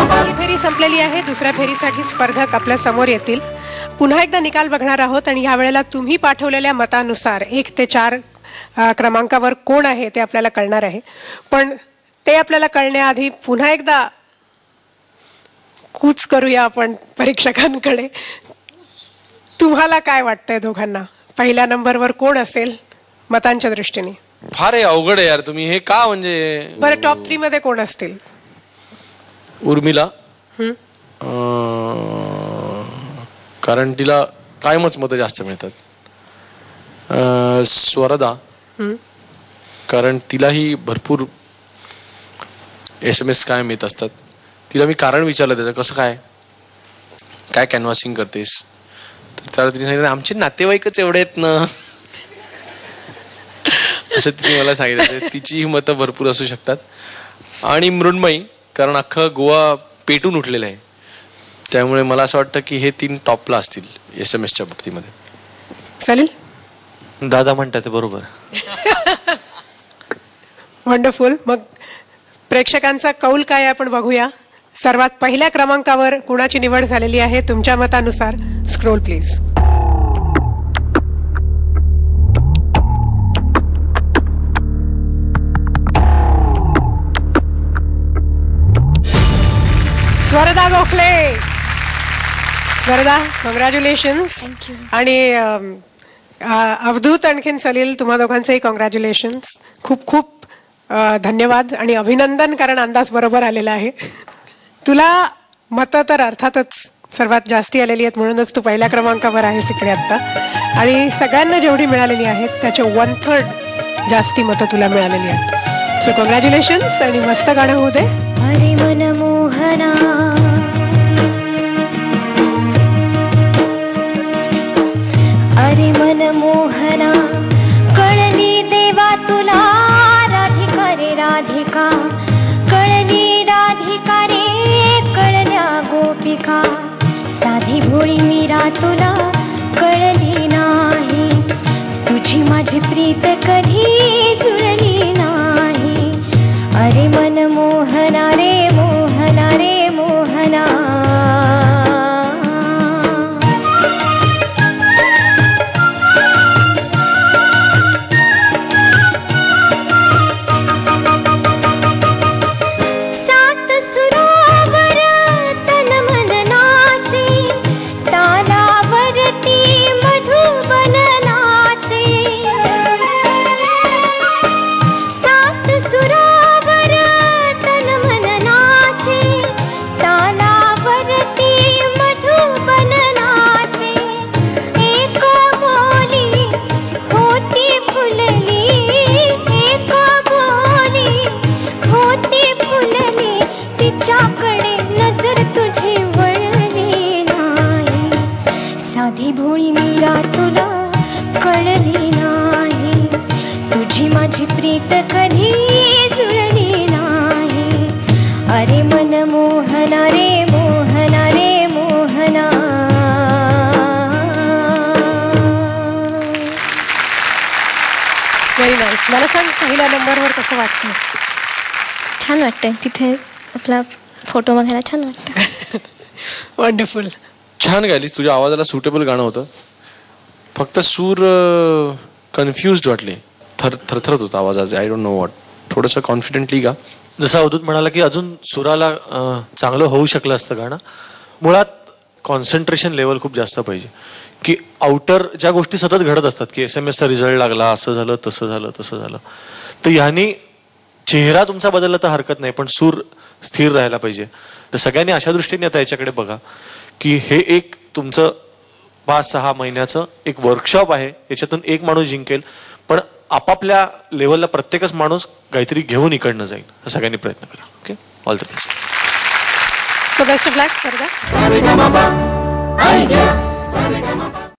पहिली फेरी संपलेली आहे. दुसऱ्या फेरीसाठी स्पर्धक आपल्या समोर येतील. पुन्हा एकदा निकाल बघणार आहोत आणि या वेळेला तुम्ही पाठवलेल्या मतानुसार 1 ते 4 क्रमांकावर कोण आहे ते आपल्याला कळणार आहे. पण ते आपल्याला कळण्याआधी पुन्हा एकदा कूच करूया आपण परीक्षकांकडे. तुम्हाला काय वाटतंय दोघांना, पहिल्या नंबरवर कोण असेल मतांच्या दृष्टीने? फार अवघड आहे यार. तुम्ही हे का म्हणजे बरं, टॉप 3 मध्ये कोण असतील? उर्मिला, कारण तिला कायमच मतं जास्त मिळतात. स्वरदा, कारण तिलाही भरपूर SMS कायम येत असतात. तिला मी कारण विचारलं त्याचं, कसं काय कॅनव्हासिंग करतेस, तर त्याला तिने सांगितलं आमचे नातेवाईकच एवढे आहेत ना, असं तिने मला सांगितलं. तिची ही मतं भरपूर असू शकतात. आणि मृण्मयी, कारण अख्खं गोवा पेटून उठलेलं आहे, त्यामुळे मला असं वाटतं की हे 3 टॉपला असतील SMS च्या बाबतीमध्ये. सलील? दादा म्हणतात ते बरोबर. वंडरफुल. मग प्रेक्षकांचा कौल काय आहे आपण बघूया. सर्वात पहिल्या क्रमांकावर कुणाची निवड झालेली आहे तुमच्या मतानुसार? Scroll please. Swarada Gokhale. Swarada, congratulations. आणि अवधूत आणखीन सलील, तुम्हा दोघांचेही कॉंग्रॅच्युलेशन्स. खूप खूप धन्यवाद आणि अभिनंदन, कारण अंदाज बरोबर आलेला आहे. तुला मतं तर अर्थातच सर्वात जास्ती आलेली आहेत, म्हणूनच तू पहिल्या क्रमांकावर आहेस इकडे आता. आणि सगळ्यांना जेवढी मिळालेली आहेत त्याचे 1/3 जास्ती मतं तुला मिळालेली आहेत. सो कॉंग्रॅच्युलेशन्स आणि मस्त गाणं होऊ दे. अरे मनमोहना, अरे मनमोहना, कळली देवा तुला राधिका रे राधिका, कळली राधिका रे कळल्या गोपिका, साधी भोळी मीरा तुला कळली नाही, तुझी माझी प्रीत कधी जुळली नाही. अरे मनमोहना रे मोहना रे मोहना. सात सुरावर तन मन नाचे, तालावरती मधुबन नाचे. सात सुरावर तन मन नाचे, तालावरती मधुबन नाचे. एक बोली होती फुलली, एक बोली होती फुलली, तिच्याकडे नजर तुझी वळली नाही. साधी भोळी मीरा तुला कळली नाही, तुझी माझी प्रीत कधी जुळली नाही. अरे मनमोहना रे मोहना रे मोहना. Very nice. मला सांग, पहिल्या नंबरवर कसं वाटतं? छान वाटतंय, तिथे आपला फोटो बघायला छान वाटतं. वंडरफुल. छान गायलीस. तुझ्या आवाजाला सुटेबल गाणं होतं. फक्त सूर कन्फ्युज्ड वाटले, थरथरत होता आवाजाचे. I don't know what. थोडंसं कॉन्फिडेंटली गा. जसं अवधूत म्हणाला की अजून सुराला चांगलं होऊ शकलं असतं गाणं. मुळात कॉन्सन्ट्रेशन लेवल खूप जास्त पाहिजे, की आउटर ज्या गोष्टी सतत घडत असतात, की SMS रिझल्ट लागला, असं झालं तसं झालं तसं झालं, तर ह्यानी चेहरा तुमचा बदलला तर हरकत नाही, पण सूर स्थिर राहायला पाहिजे. तर सगळ्यांनी अशा दृष्टीने आता याच्याकडे बघा की हे एक तुमचं 5-6 महिन्याचं एक वर्कशॉप आहे. याच्यातून एक माणूस जिंकेल, पण आपापल्या लेवलला प्रत्येकच माणूस काहीतरी घेऊन इकडनं जाईल. सगळ्यांनी प्रयत्न करा. Okay, all the best. So best of luck. Swarda.